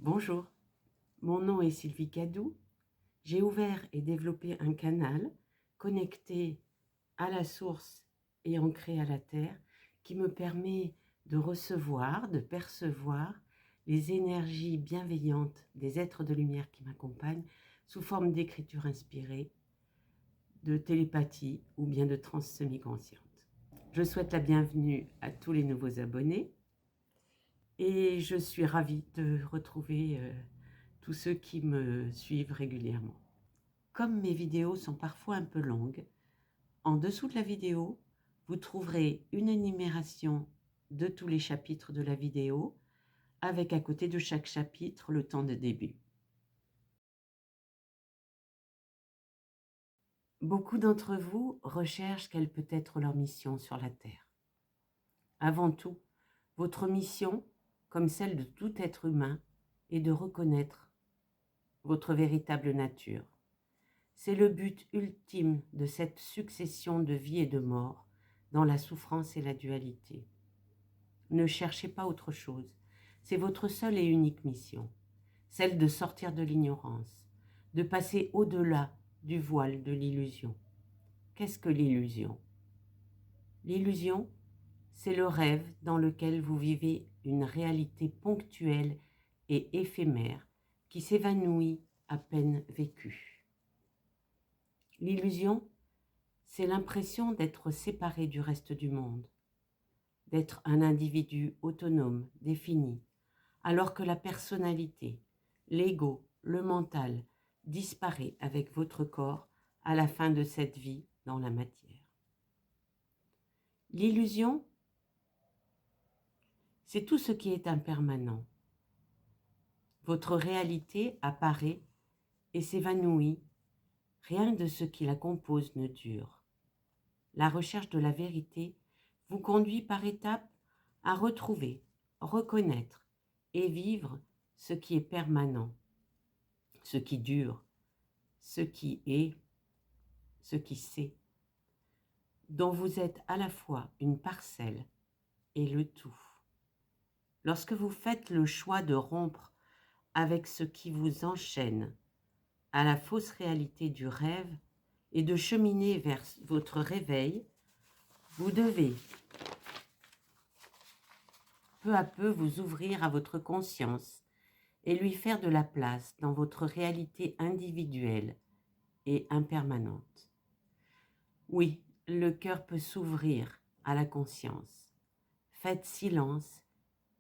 Bonjour, mon nom est Sylvie Cadou. J'ai ouvert et développé un canal connecté à la source et ancré à la terre qui me permet de recevoir, de percevoir les énergies bienveillantes des êtres de lumière qui m'accompagnent sous forme d'écriture inspirée, de télépathie ou bien de transe semi-consciente. Je souhaite la bienvenue à tous les nouveaux abonnés et je suis ravie de retrouver tous ceux qui me suivent régulièrement. Comme mes vidéos sont parfois un peu longues, en dessous de la vidéo, vous trouverez une énumération de tous les chapitres de la vidéo, avec à côté de chaque chapitre le temps de début. Beaucoup d'entre vous recherchent quelle peut être leur mission sur la Terre. Avant tout, votre mission, comme celle de tout être humain, est de reconnaître votre véritable nature. C'est le but ultime de cette succession de vie et de mort dans la souffrance et la dualité. Ne cherchez pas autre chose. C'est votre seule et unique mission, celle de sortir de l'ignorance, de passer au-delà du voile de l'illusion. Qu'est-ce que l'illusion? L'illusion, c'est le rêve dans lequel vous vivez une réalité ponctuelle et éphémère qui s'évanouit à peine vécue. L'illusion, c'est l'impression d'être séparé du reste du monde, d'être un individu autonome, défini, alors que la personnalité, l'ego, le mental disparaît avec votre corps à la fin de cette vie dans la matière. L'illusion, c'est tout ce qui est impermanent. Votre réalité apparaît et s'évanouit, rien de ce qui la compose ne dure. La recherche de la vérité vous conduit par étapes à retrouver, reconnaître et vivre ce qui est permanent, ce qui dure, ce qui est, ce qui sait, dont vous êtes à la fois une parcelle et le tout. Lorsque vous faites le choix de rompre avec ce qui vous enchaîne à la fausse réalité du rêve et de cheminer vers votre réveil, vous devez peu à peu vous ouvrir à votre conscience et lui faire de la place dans votre réalité individuelle et impermanente. Oui, le cœur peut s'ouvrir à la conscience. Faites silence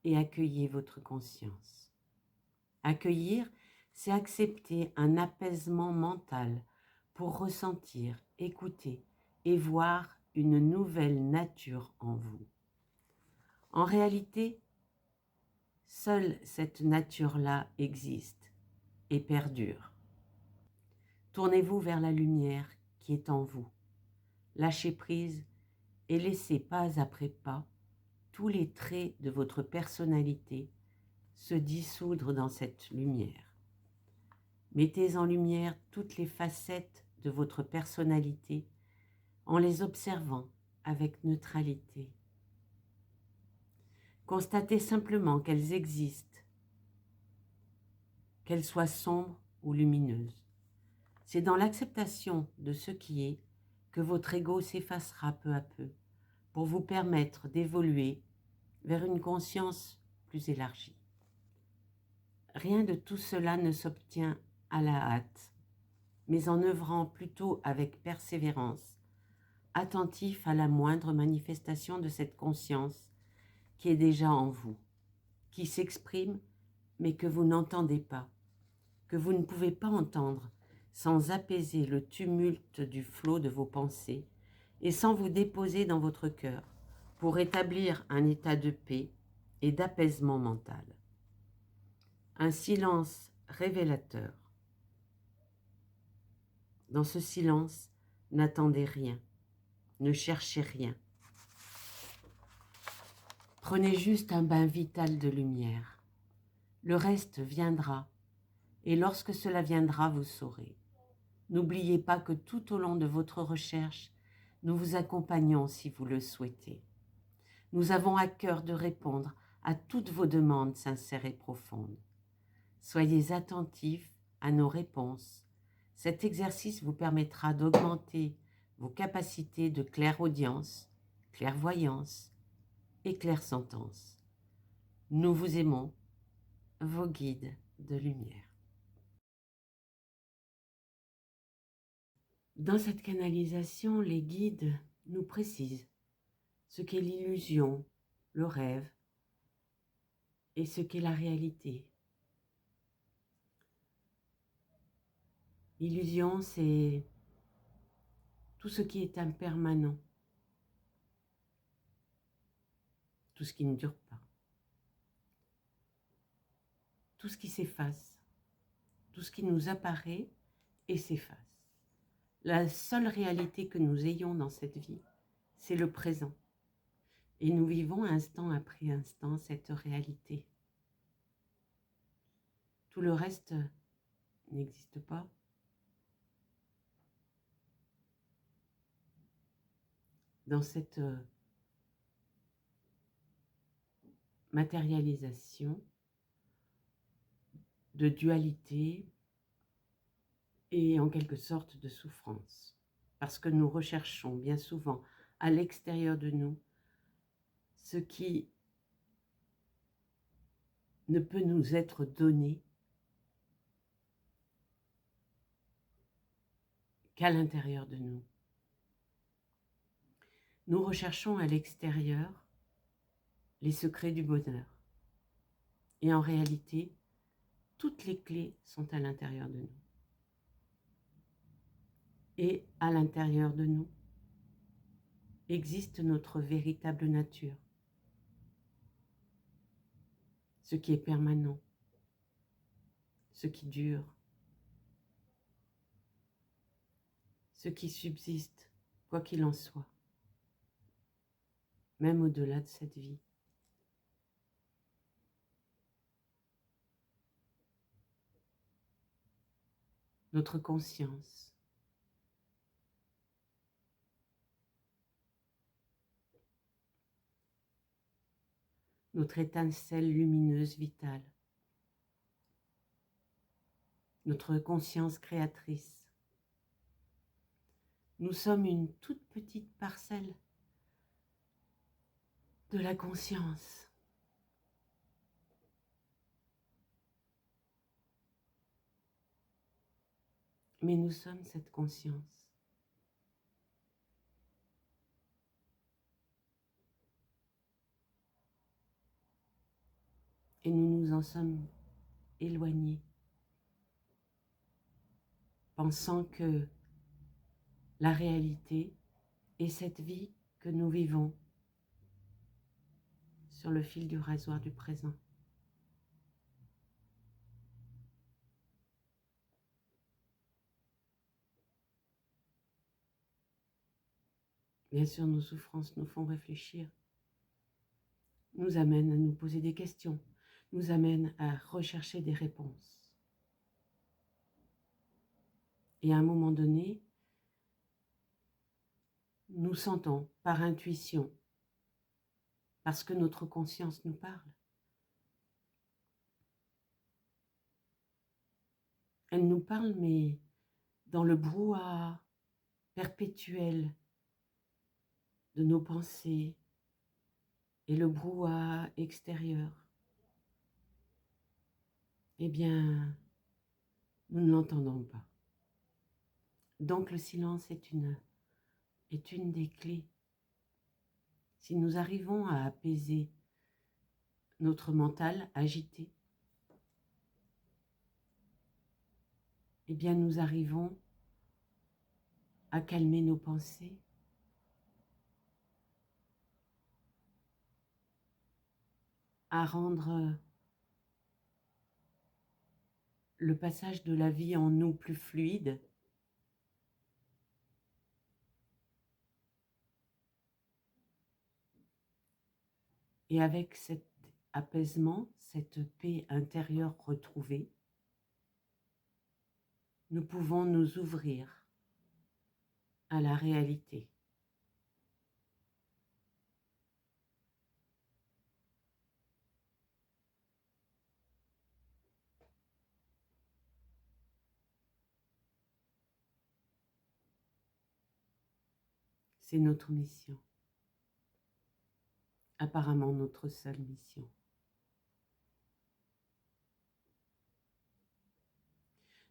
et accueillez votre conscience. Accueillir, c'est accepter un apaisement mental pour ressentir, écouter et voir une nouvelle nature en vous. En réalité, seule cette nature-là existe et perdure. Tournez-vous vers la lumière qui est en vous. Lâchez prise et laissez pas après pas tous les traits de votre personnalité se dissoudre dans cette lumière. Mettez en lumière toutes les facettes de votre personnalité en les observant avec neutralité. Constatez simplement qu'elles existent, qu'elles soient sombres ou lumineuses. C'est dans l'acceptation de ce qui est que votre ego s'effacera peu à peu pour vous permettre d'évoluer vers une conscience plus élargie. Rien de tout cela ne s'obtient à la hâte, mais en œuvrant plutôt avec persévérance, attentif à la moindre manifestation de cette conscience qui est déjà en vous, qui s'exprime mais que vous n'entendez pas, que vous ne pouvez pas entendre sans apaiser le tumulte du flot de vos pensées et sans vous déposer dans votre cœur pour établir un état de paix et d'apaisement mental. Un silence révélateur. Dans ce silence, n'attendez rien, ne cherchez rien. Prenez juste un bain vital de lumière. Le reste viendra, et lorsque cela viendra, vous saurez. N'oubliez pas que tout au long de votre recherche, nous vous accompagnons si vous le souhaitez. Nous avons à cœur de répondre à toutes vos demandes sincères et profondes. Soyez attentifs à nos réponses. Cet exercice vous permettra d'augmenter vos capacités de clairaudience, clairvoyance et clairsentence. Nous vous aimons, vos guides de lumière. Dans cette canalisation, les guides nous précisent ce qu'est l'illusion, le rêve et ce qu'est la réalité. L'illusion, c'est tout ce qui est impermanent, tout ce qui ne dure pas, tout ce qui s'efface, tout ce qui nous apparaît et s'efface. La seule réalité que nous ayons dans cette vie, c'est le présent. Et nous vivons instant après instant cette réalité. Tout le reste n'existe pas. Dans cette matérialisation de dualité et en quelque sorte de souffrance. Parce que nous recherchons bien souvent à l'extérieur de nous ce qui ne peut nous être donné qu'à l'intérieur de nous. Nous recherchons à l'extérieur les secrets du bonheur. Et en réalité, toutes les clés sont à l'intérieur de nous. Et à l'intérieur de nous existe notre véritable nature. Ce qui est permanent, ce qui dure, ce qui subsiste, quoi qu'il en soit, même au-delà de cette vie. Notre conscience, notre étincelle lumineuse vitale, notre conscience créatrice. Nous sommes une toute petite parcelle de la conscience. Mais nous sommes cette conscience. Et nous nous en sommes éloignés, pensant que la réalité est cette vie que nous vivons sur le fil du rasoir du présent. Bien sûr, nos souffrances nous font réfléchir, nous amènent à nous poser des questions, nous amènent à rechercher des réponses. Et à un moment donné, nous sentons par intuition, parce que notre conscience nous parle. Elle nous parle, mais dans le brouhaha perpétuel de nos pensées et le brouhaha extérieur. Eh bien, nous ne l'entendons pas. Donc le silence est une des clés. Si nous arrivons à apaiser notre mental agité, eh bien nous arrivons à calmer nos pensées, à rendre le passage de la vie en nous plus fluide. Et avec cet apaisement, cette paix intérieure retrouvée, nous pouvons nous ouvrir à la réalité. C'est notre mission. Apparemment notre seule mission.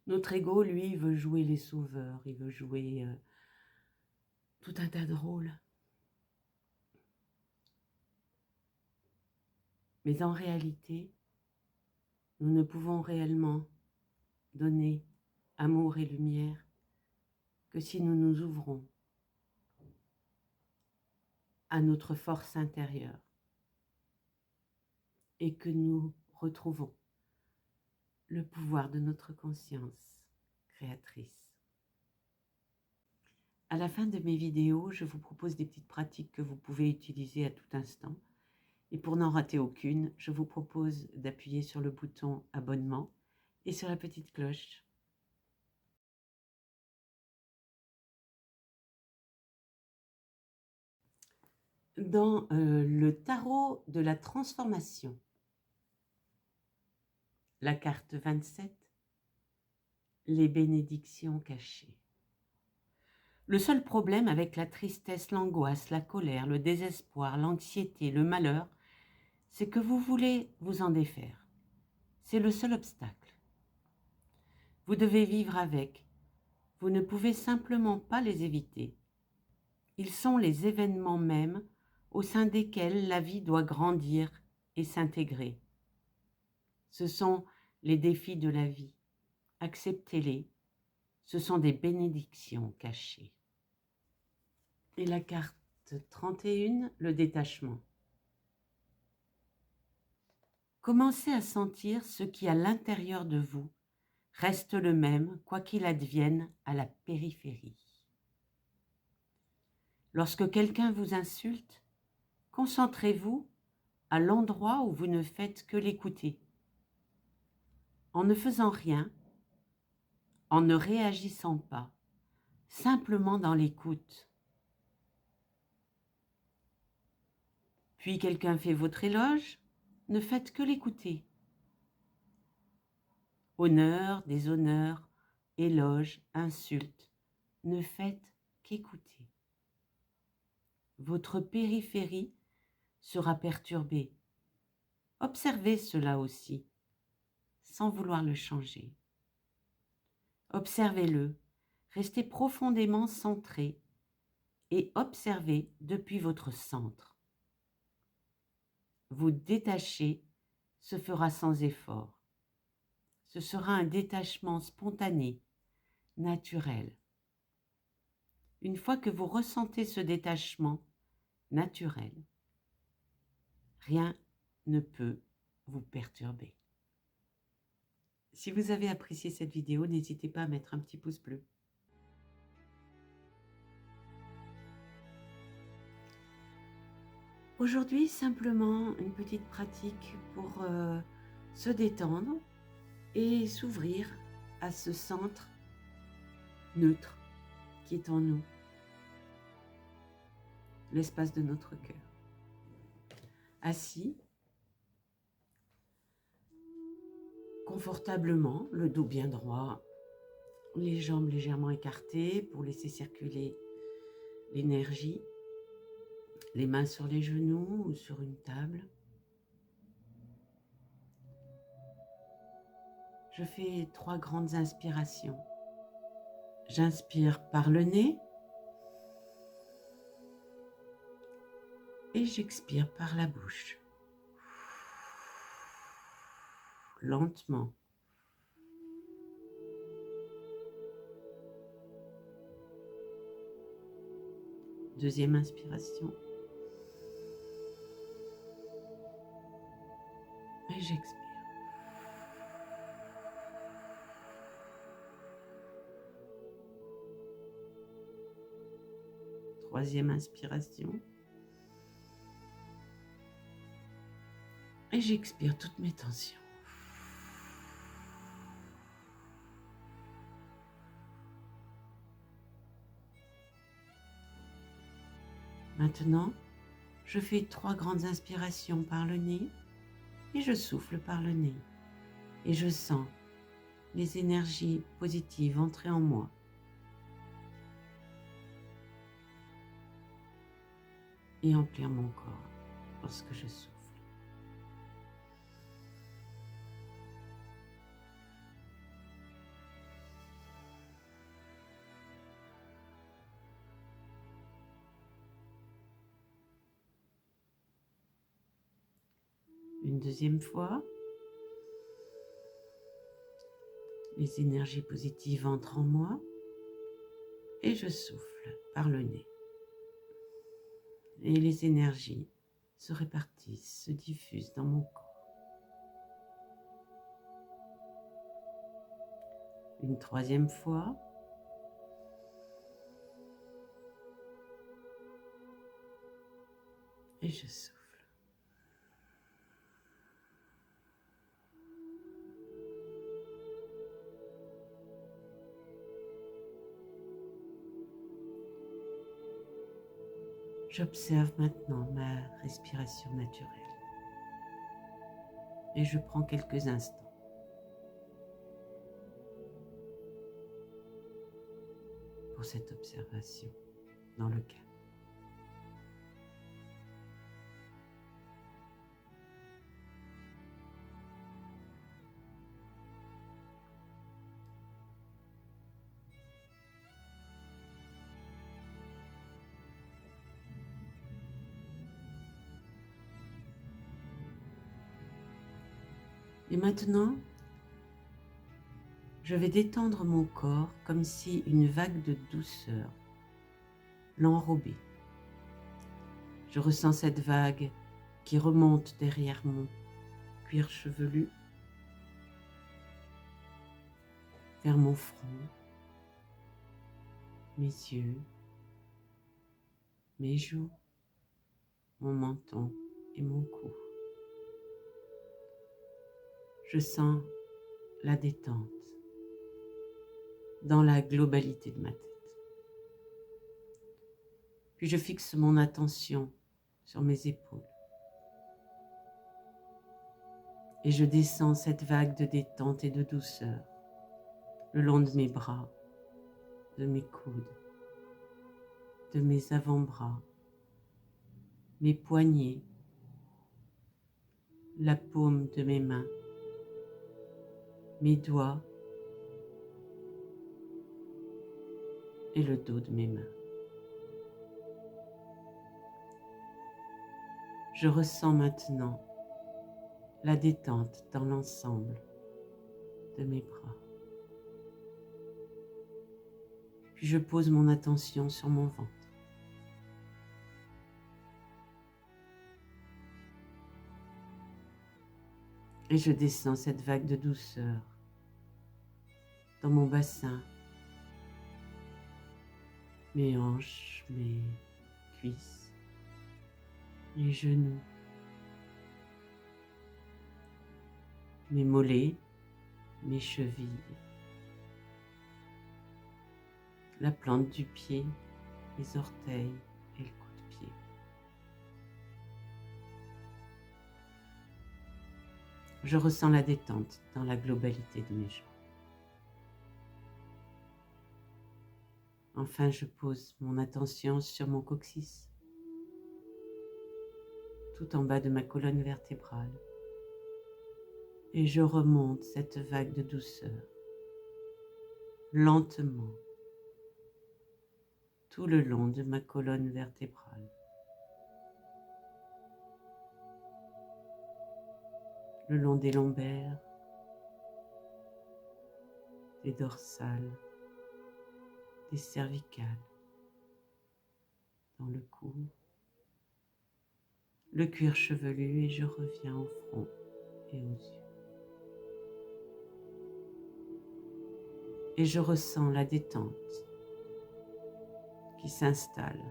Notre ego, lui, veut jouer les sauveurs, il veut jouer tout un tas de rôles. Mais en réalité, nous ne pouvons réellement donner amour et lumière que si nous nous ouvrons à notre force intérieure et que nous retrouvons le pouvoir de notre conscience créatrice. À la fin de mes vidéos, je vous propose des petites pratiques que vous pouvez utiliser à tout instant. Et pour n'en rater aucune, je vous propose d'appuyer sur le bouton abonnement et sur la petite cloche. Dans le tarot de la transformation, la carte 27, les bénédictions cachées. Le seul problème avec la tristesse, l'angoisse, la colère, le désespoir, l'anxiété, le malheur, c'est que vous voulez vous en défaire. C'est le seul obstacle. Vous devez vivre avec. Vous ne pouvez simplement pas les éviter. Ils sont les événements mêmes au sein desquels la vie doit grandir et s'intégrer. Ce sont les défis de la vie. Acceptez-les. Ce sont des bénédictions cachées. Et la carte 31, le détachement. Commencez à sentir ce qui, à l'intérieur de vous, reste le même, quoi qu'il advienne, à la périphérie. Lorsque quelqu'un vous insulte, concentrez-vous à l'endroit où vous ne faites que l'écouter. En ne faisant rien, en ne réagissant pas, simplement dans l'écoute. Puis quelqu'un fait votre éloge, ne faites que l'écouter. Honneur, déshonneur, éloge, insulte, ne faites qu'écouter. Votre périphérie sera perturbée. Observez cela aussi, sans vouloir le changer. Observez-le, restez profondément centré et observez depuis votre centre. Vous détacher se fera sans effort. Ce sera un détachement spontané, naturel. Une fois que vous ressentez ce détachement naturel, rien ne peut vous perturber. Si vous avez apprécié cette vidéo, n'hésitez pas à mettre un petit pouce bleu. Aujourd'hui, simplement une petite pratique pour se détendre et s'ouvrir à ce centre neutre qui est en nous, l'espace de notre cœur. Assis, confortablement, le dos bien droit, les jambes légèrement écartées pour laisser circuler l'énergie, les mains sur les genoux ou sur une table. Je fais 3 grandes inspirations. J'inspire par le nez et j'expire par la bouche. Lentement. Deuxième inspiration. Et j'expire. Troisième inspiration. Et j'expire toutes mes tensions. Maintenant, je fais 3 grandes inspirations par le nez et je souffle par le nez. Et je sens les énergies positives entrer en moi. et emplir mon corps lorsque je souffle. Une deuxième fois, les énergies positives entrent en moi et je souffle par le nez. Et les énergies se répartissent, se diffusent dans mon corps. Une troisième fois, et je souffle. J'observe maintenant ma respiration naturelle et je prends quelques instants pour cette observation dans le calme. Et maintenant, je vais détendre mon corps comme si une vague de douceur l'enrobait. Je ressens cette vague qui remonte derrière mon cuir chevelu, vers mon front, mes yeux, mes joues, mon menton et mon cou. Je sens la détente dans la globalité de ma tête. Puis je fixe mon attention sur mes épaules et je descends cette vague de détente et de douceur le long de mes bras, de mes coudes, de mes avant-bras, mes poignets, la paume de mes mains, mes doigts et le dos de mes mains. Je ressens maintenant la détente dans l'ensemble de mes bras. Puis je pose mon attention sur mon ventre. Et je descends cette vague de douceur dans mon bassin, mes hanches, mes cuisses, mes genoux, mes mollets, mes chevilles, la plante du pied, les orteils et le coup de pied. Je ressens la détente dans la globalité de mes jambes. Enfin, je pose mon attention sur mon coccyx, tout en bas de ma colonne vertébrale, et je remonte cette vague de douceur, lentement, tout le long de ma colonne vertébrale. Le long des lombaires, des dorsales, des cervicales, dans le cou, le cuir chevelu et je reviens au front et aux yeux. Et je ressens la détente qui s'installe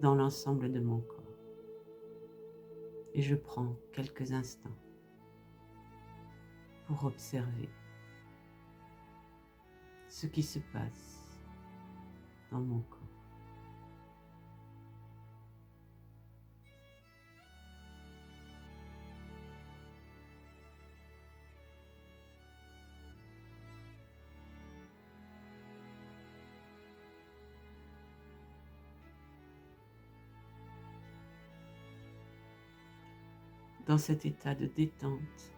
dans l'ensemble de mon corps. Et je prends quelques instants pour observer ce qui se passe dans mon corps. Dans cet état de détente,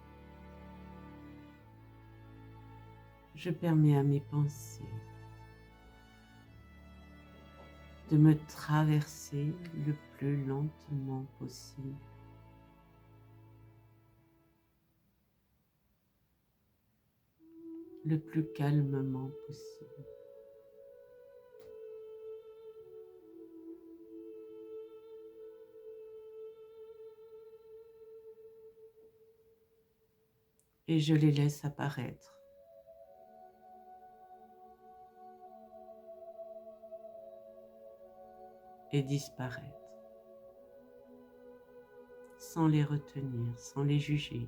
je permets à mes pensées de me traverser le plus lentement possible. Le plus calmement possible. Et je les laisse apparaître. Et disparaître. Sans les retenir, sans les juger.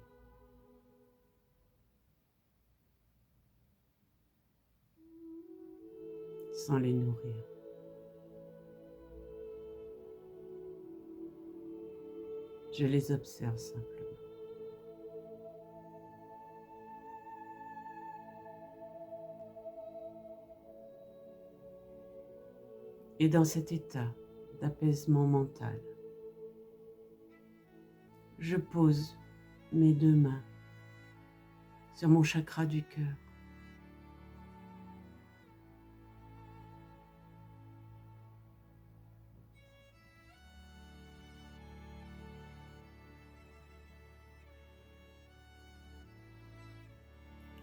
Sans les nourrir. Je les observe simplement. Et dans cet état d'apaisement mental, je pose mes 2 mains sur mon chakra du cœur.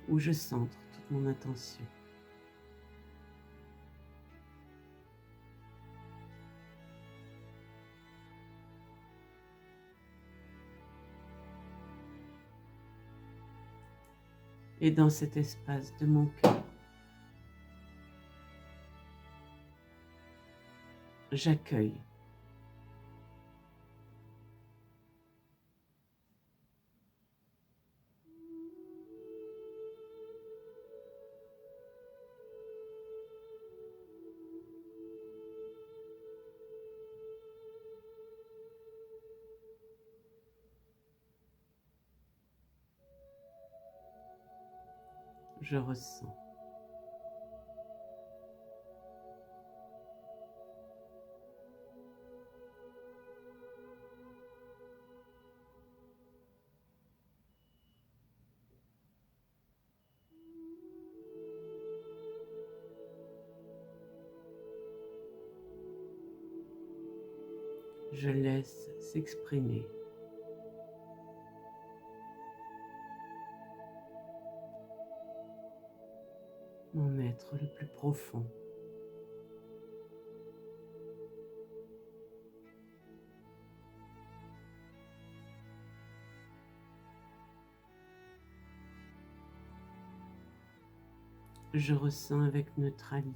Où je centre toute mon attention. Et dans cet espace de mon cœur, j'accueille je ressens. Je laisse s'exprimer mon être le plus profond. Je ressens avec neutralité.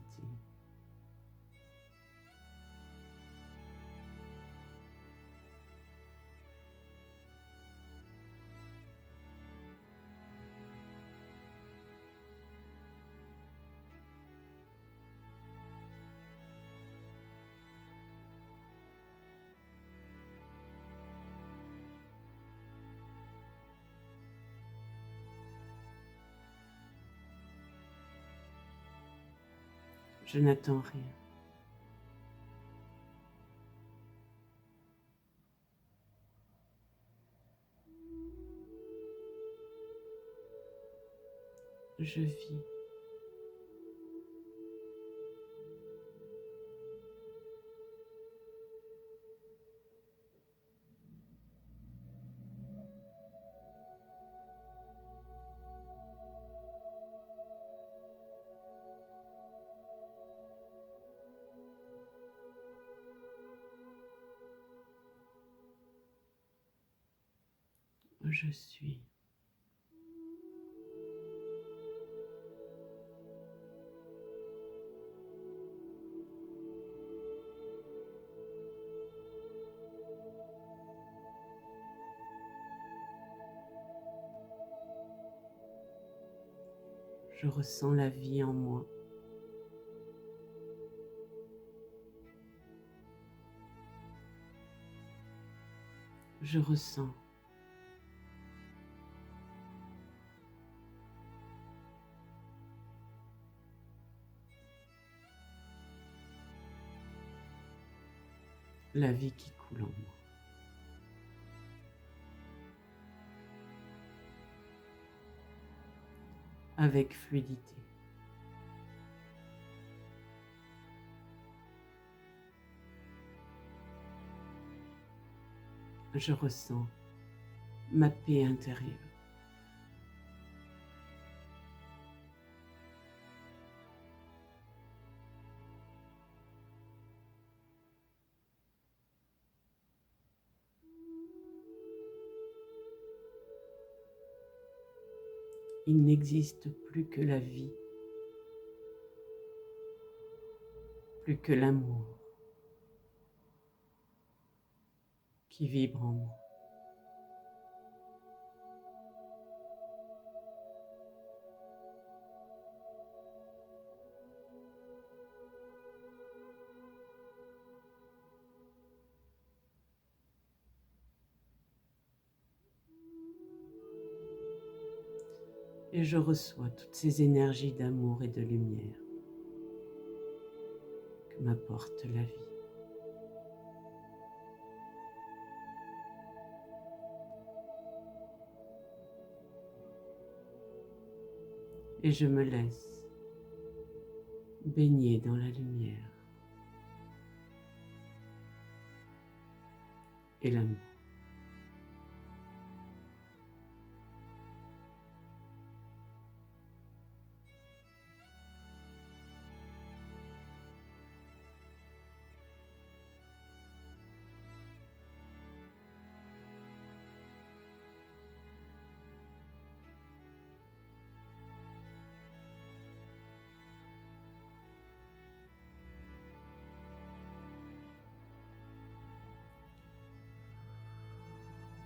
Je n'attends rien. Je vis. Je suis. Je ressens la vie en moi. Je ressens la vie qui coule en moi. avec fluidité. Je ressens ma paix intérieure. Il n'existe plus que la vie, plus que l'amour qui vibre en moi. Et je reçois toutes ces énergies d'amour et de lumière que m'apporte la vie. Et je me laisse baigner dans la lumière et l'amour.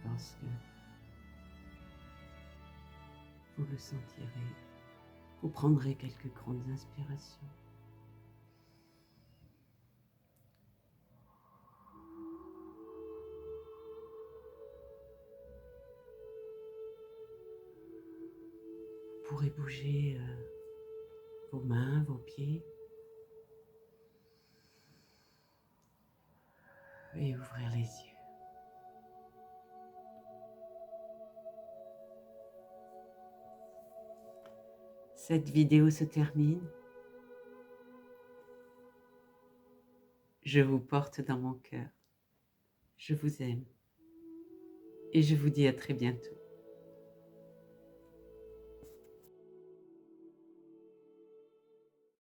Parce que vous le sentirez, vous prendrez quelques grandes inspirations. Vous pourrez bouger vos mains, vos pieds et ouvrir les yeux. Cette vidéo se termine. Je vous porte dans mon cœur. Je vous aime et je vous dis à très bientôt.